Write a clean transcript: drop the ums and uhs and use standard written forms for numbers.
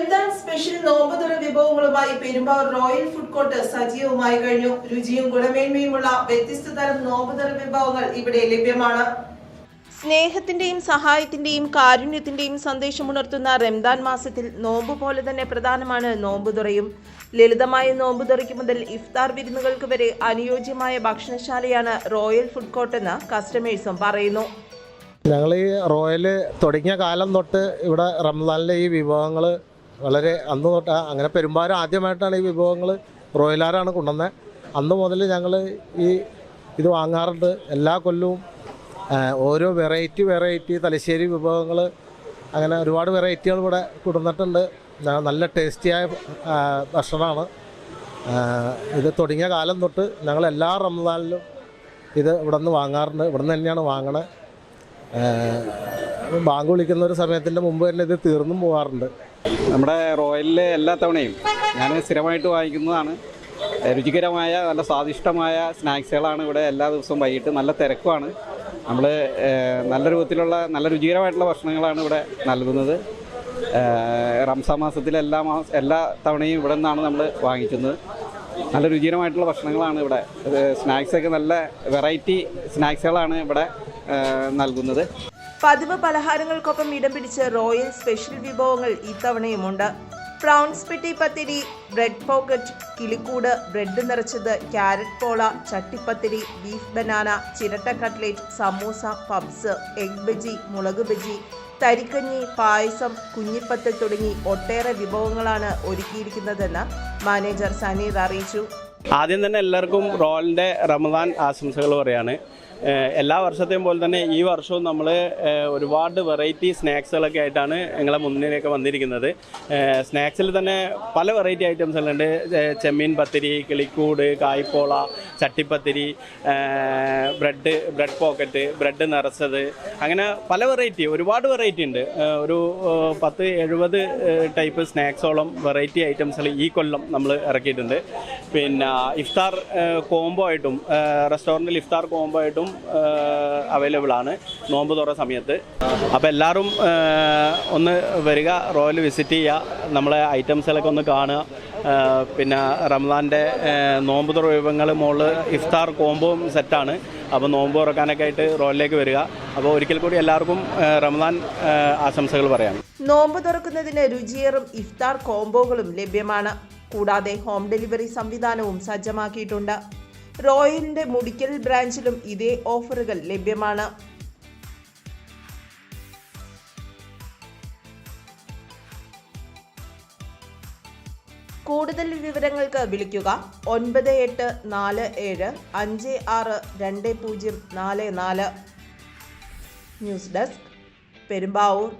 Ramadan special നോമ്പുതുറ വിഭവങ്ങളുമായി Perumbavoor royal food court സജീവമായി കഴിഞ്ഞു. രുചിയും ഗുണമേന്മയുമുള്ള വ്യത്യസ്ത തരം നോമ്പുതുറ വിഭവങ്ങൾ ഇവിടെ ലഭ്യമാണ്. സ്നേഹത്തിന്റെയും സഹായത്തിന്റെയും കാരുണ്യത്തിന്റെയും സന്ദേശമുണർത്തുന്ന റംദാൻ മാസത്തിൽ നോമ്പ് പോലെ തന്നെ പ്രധാനമാണ് നോമ്പുതുറയും. ലളിതമായ നോമ്പുതുറയ്ക്ക് മുതൽ ഇഫ്താർ വിരുന്നുകൾക്ക് വരെ അനുയോജ്യമായ ഭക്ഷണശാലയാണ് റോയൽ ഫുഡ് കോർട്ട് എന്ന് കസ്റ്റമേഴ്സും പറയുന്നു. ഞങ്ങൾ ഈ റോയൽ തുടങ്ങിയ കാലം തൊട്ട് ഇവിടെ റംദാനിലെ ഈ വിഭവങ്ങൾ വളരെ അന്ന് തൊട്ട് അങ്ങനെ പെരുമ്പാവൂർ ആദ്യമായിട്ടാണ് ഈ വിഭവങ്ങൾ റോയലാരാണ് കൊണ്ടുവന്നത്. അന്ന് മുതൽ ഞങ്ങൾ ഇത് വാങ്ങാറുണ്ട്. എല്ലാ കൊല്ലവും ഓരോ വെറൈറ്റി തലശ്ശേരി വിഭവങ്ങൾ അങ്ങനെ ഒരുപാട് വെറൈറ്റികൾ ഇവിടെ കൊണ്ടുവന്നിട്ടുണ്ട്. നല്ല ടേസ്റ്റിയായ ഭക്ഷണമാണ്. ഇത് തുടങ്ങിയ കാലം തൊട്ട് ഞങ്ങൾ എല്ലാ റംദാനിലും ഇത് ഇവിടെ നിന്ന് വാങ്ങാറുണ്ട്. ഇവിടെ നിന്ന് തന്നെയാണ് വാങ്ങണത്. ബാങ്ക് വിളിക്കുന്ന ഒരു സമയത്തിൻ്റെ മുമ്പ് തന്നെ ഇത് തീർന്നും പോകാറുണ്ട്. നമ്മുടെ റോയലിലെ എല്ലാ തവണയും ഞാൻ സ്ഥിരമായിട്ട് വാങ്ങിക്കുന്നതാണ്. രുചികരമായ നല്ല സ്വാദിഷ്ടമായ സ്നാക്സുകളാണ് ഇവിടെ എല്ലാ ദിവസവും വൈകിട്ട്. നല്ല തിരക്കുമാണ്. നമ്മൾ നല്ല രൂപത്തിലുള്ള നല്ല രുചികരമായിട്ടുള്ള ഭക്ഷണങ്ങളാണ് ഇവിടെ നൽകുന്നത്. റംസാൻ മാസത്തിലെ എല്ലാ തവണയും ഇവിടെ നിന്നാണ് നമ്മൾ വാങ്ങിക്കുന്നത്. നല്ല രുചികരമായിട്ടുള്ള ഭക്ഷണങ്ങളാണ് ഇവിടെ. സ്നാക്സൊക്കെ നല്ല വെറൈറ്റി സ്നാക്സുകളാണ് ഇവിടെ നൽകുന്നത്. പതിവ് പലഹാരങ്ങൾക്കൊപ്പം ഇടം പിടിച്ച് റോയൽ സ്പെഷ്യൽ വിഭവങ്ങൾ ഇത്തവണയുമുണ്ട്. പ്രൗൺസ് പെട്ടി പത്തിരി, ബ്രെഡ് പോക്കറ്റ്, കിളിക്കൂട്, ബ്രെഡ് നിറച്ചത്, ക്യാരറ്റ് പോള, ചട്ടിപ്പത്തിരി, ബീഫ് ബനാന, ചിരട്ട cutlet, samosa, puffs, egg bajji, മുളക് ബജി, തരിക്കഞ്ഞി, പായസം, കുഞ്ഞിപ്പത്തൽ തുടങ്ങി ഒട്ടേറെ വിഭവങ്ങളാണ് ഒരുക്കിയിരിക്കുന്നതെന്ന് മാനേജർ സനീർ അറിയിച്ചു. ആദ്യം തന്നെ എല്ലാവർക്കും റോയലിൻ്റെ റമദാൻ ആശംസകൾ പറയാണ്. എല്ലാ വർഷത്തെയും പോലെ തന്നെ ഈ വർഷവും നമ്മൾ ഒരുപാട് വെറൈറ്റി സ്നാക്സുകളൊക്കെ ആയിട്ടാണ് ഞങ്ങളെ മുന്നിലേക്ക് വന്നിരിക്കുന്നത്. സ്നാക്സിൽ തന്നെ പല വെറൈറ്റി ഐറ്റംസുകളുണ്ട്. ചെമ്മീൻ പത്തിരി, കിളിക്കൂട്, കായ്പോള, ചട്ടിപ്പത്തിരി, ബ്രെഡ് പോക്കറ്റ്, ബ്രെഡ് നിറച്ചത്, അങ്ങനെ പല ഒരുപാട് വെറൈറ്റി ഉണ്ട്. ഒരു 10-70 ടൈപ്പ് സ്നാക്സോളം വെറൈറ്റി ഐറ്റംസുകൾ ഈ കൊല്ലം നമ്മൾ ഇറക്കിയിട്ടുണ്ട്. പിന്നെ ഇഫ്താർ കോംബോ ആയിട്ടും റെസ്റ്റോറൻറ്റിൽ ഇഫ്താർ കോംബോ ആയിട്ടും അവൈലബിൾ ആണ് നോമ്പ് തുറ സമയത്ത്. അപ്പോൾ എല്ലാവരും ഒന്ന് വരിക, റോയൽ വിസിറ്റ് ചെയ്യുക, നമ്മളെ ഐറ്റംസുകളൊക്കെ ഒന്ന് കാണുക. പിന്നെ റംദാൻ്റെ നോമ്പ് തുറ വിഭവങ്ങൾ മുകളിൽ ഇഫ്താർ കോംബോയും സെറ്റാണ്. അപ്പോൾ നോമ്പ് തുറക്കാനൊക്കെ ആയിട്ട് റോയലിലേക്ക് വരിക. അപ്പോൾ ഒരിക്കൽ കൂടി എല്ലാവർക്കും റംദാൻ ആശംസകൾ പറയാം. നോമ്പ് തുറക്കുന്നതിന് രുചിയേറും ഇഫ്താർ കോംബോകളും ലഭ്യമാണ്. കൂടാതെ ഹോം ഡെലിവറി സംവിധാനവും സജ്ജമാക്കിയിട്ടുണ്ട്. റോയലിന്റെ മുടിക്കൽ ബ്രാഞ്ചിലും ഇതേ ഓഫറുകൾ ലഭ്യമാണ്. കൂടുതൽ വിവരങ്ങൾക്ക് വിളിക്കുക 9847562044. News desk, Perumbavoor.